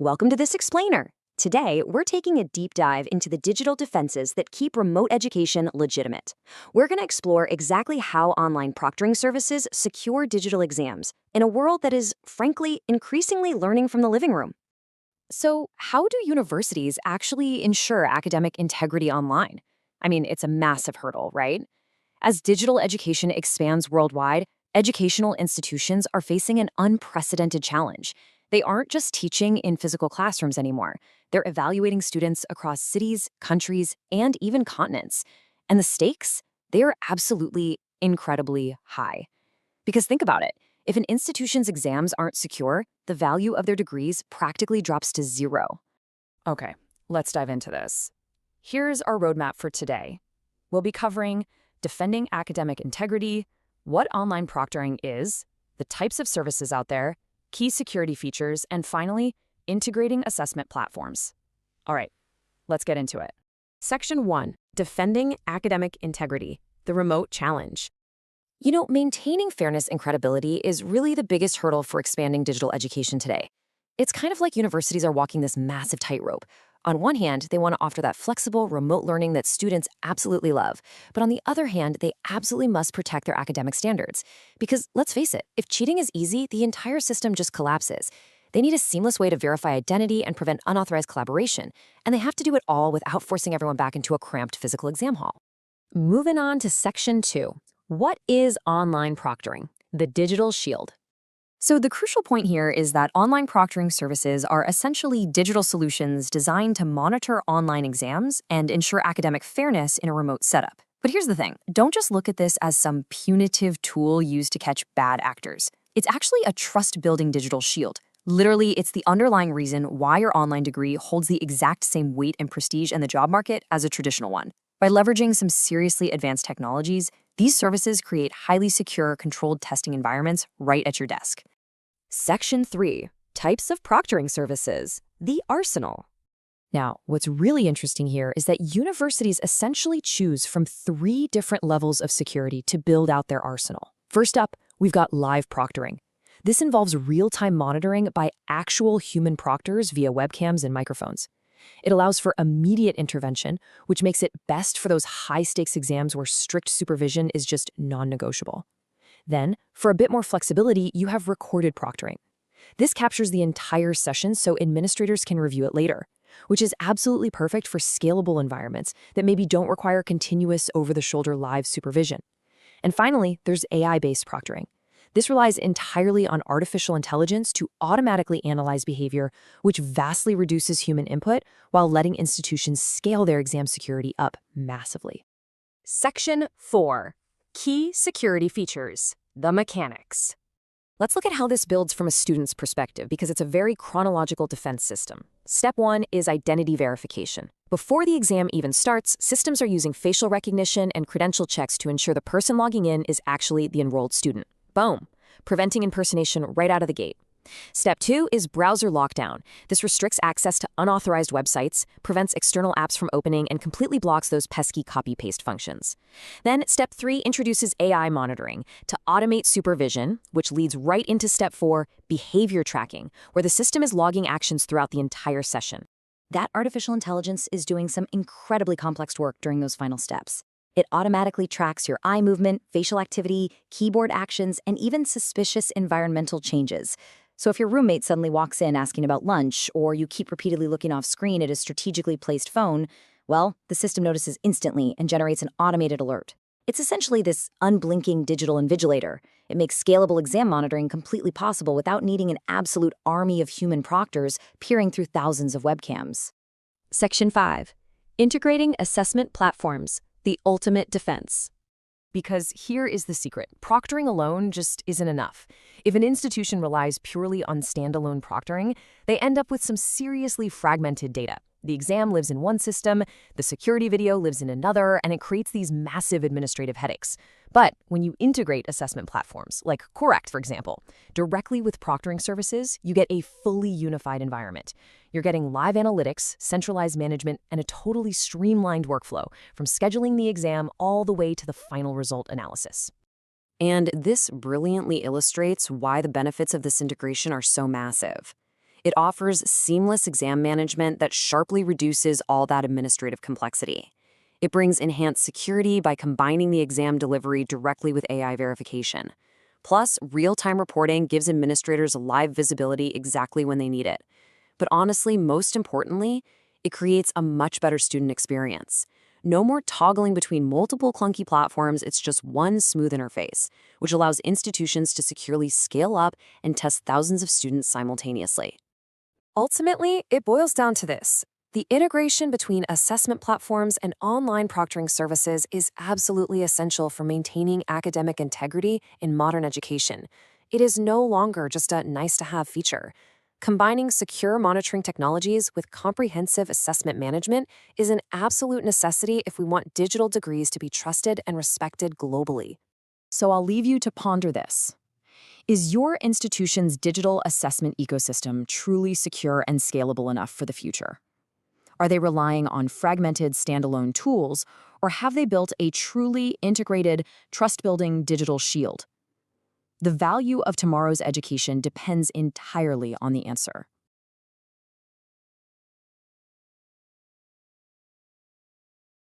Welcome to This Explainer. Today, we're taking a deep dive into the digital defenses that keep remote education legitimate. We're going to explore exactly how online proctoring services secure digital exams in a world that is, frankly, increasingly learning from the living room. So, how do universities actually ensure academic integrity online? I mean, it's a massive hurdle, right? As digital education expands worldwide, educational institutions are facing an unprecedented challenge. They aren't just teaching in physical classrooms anymore. They're evaluating students across cities, countries, and even continents. And the stakes? They are absolutely incredibly high. Because think about it. If an institution's exams aren't secure, the value of their degrees practically drops to zero. Okay, let's dive into this. Here's our roadmap for today. We'll be covering defending academic integrity, what online proctoring is, the types of services out there, key security features, and finally, integrating assessment platforms. All right, let's get into it. Section 1, Defending Academic Integrity, the Remote Challenge. You know, maintaining fairness and credibility is really the biggest hurdle for expanding digital education today. It's kind of like universities are walking this massive tightrope. On one hand, they want to offer that flexible, remote learning that students absolutely love. But on the other hand, they absolutely must protect their academic standards. Because let's face it, if cheating is easy, the entire system just collapses. They need a seamless way to verify identity and prevent unauthorized collaboration. And they have to do it all without forcing everyone back into a cramped physical exam hall. Moving on to Section 2. What is online proctoring? The digital shield. So the crucial point here is that online proctoring services are essentially digital solutions designed to monitor online exams and ensure academic fairness in a remote setup. But here's the thing. Don't just look at this as some punitive tool used to catch bad actors. It's actually a trust-building digital shield. Literally, it's the underlying reason why your online degree holds the exact same weight and prestige in the job market as a traditional one. By leveraging some seriously advanced technologies, these services create highly secure, controlled testing environments right at your desk. Section 3. Types of proctoring services. The arsenal. Now, what's really interesting here is that universities essentially choose from 3 different levels of security to build out their arsenal. First up, we've got live proctoring. This involves real-time monitoring by actual human proctors via webcams and microphones. It allows for immediate intervention, which makes it best for those high-stakes exams where strict supervision is just non-negotiable. Then, for a bit more flexibility, you have recorded proctoring. This captures the entire session so administrators can review it later, which is absolutely perfect for scalable environments that maybe don't require continuous over-the-shoulder live supervision. And finally, there's AI-based proctoring. This relies entirely on artificial intelligence to automatically analyze behavior, which vastly reduces human input while letting institutions scale their exam security up massively. Section 4. Key security features. The mechanics. Let's look at how this builds from a student's perspective because it's a very chronological defense system. Step 1 is identity verification. Before the exam even starts, systems are using facial recognition and credential checks to ensure the person logging in is actually the enrolled student. Boom, preventing impersonation right out of the gate. Step 2 is browser lockdown. This restricts access to unauthorized websites, prevents external apps from opening, and completely blocks those pesky copy-paste functions. Then Step 3 introduces AI monitoring to automate supervision, which leads right into Step 4, behavior tracking, where the system is logging actions throughout the entire session. That artificial intelligence is doing some incredibly complex work during those final steps. It automatically tracks your eye movement, facial activity, keyboard actions, and even suspicious environmental changes. So if your roommate suddenly walks in asking about lunch, or you keep repeatedly looking off screen at a strategically placed phone, well, the system notices instantly and generates an automated alert. It's essentially this unblinking digital invigilator. It makes scalable exam monitoring completely possible without needing an absolute army of human proctors peering through thousands of webcams. Section 5. Integrating assessment platforms. The ultimate defense. Because here is the secret. Proctoring alone just isn't enough. If an institution relies purely on standalone proctoring, they end up with some seriously fragmented data. The exam lives in one system, the security video lives in another, and it creates these massive administrative headaches. But when you integrate assessment platforms, like Qorrect, for example, directly with proctoring services, you get a fully unified environment. You're getting live analytics, centralized management, and a totally streamlined workflow, from scheduling the exam all the way to the final result analysis. And this brilliantly illustrates why the benefits of this integration are so massive. It offers seamless exam management that sharply reduces all that administrative complexity. It brings enhanced security by combining the exam delivery directly with AI verification. Plus, real-time reporting gives administrators live visibility exactly when they need it. But honestly, most importantly, it creates a much better student experience. No more toggling between multiple clunky platforms, it's just one smooth interface, which allows institutions to securely scale up and test thousands of students simultaneously. Ultimately, it boils down to this. The integration between assessment platforms and online proctoring services is absolutely essential for maintaining academic integrity in modern education. It is no longer just a nice-to-have feature. Combining secure monitoring technologies with comprehensive assessment management is an absolute necessity if we want digital degrees to be trusted and respected globally. So I'll leave you to ponder this. Is your institution's digital assessment ecosystem truly secure and scalable enough for the future? Are they relying on fragmented standalone tools, or have they built a truly integrated, trust-building digital shield? The value of tomorrow's education depends entirely on the answer.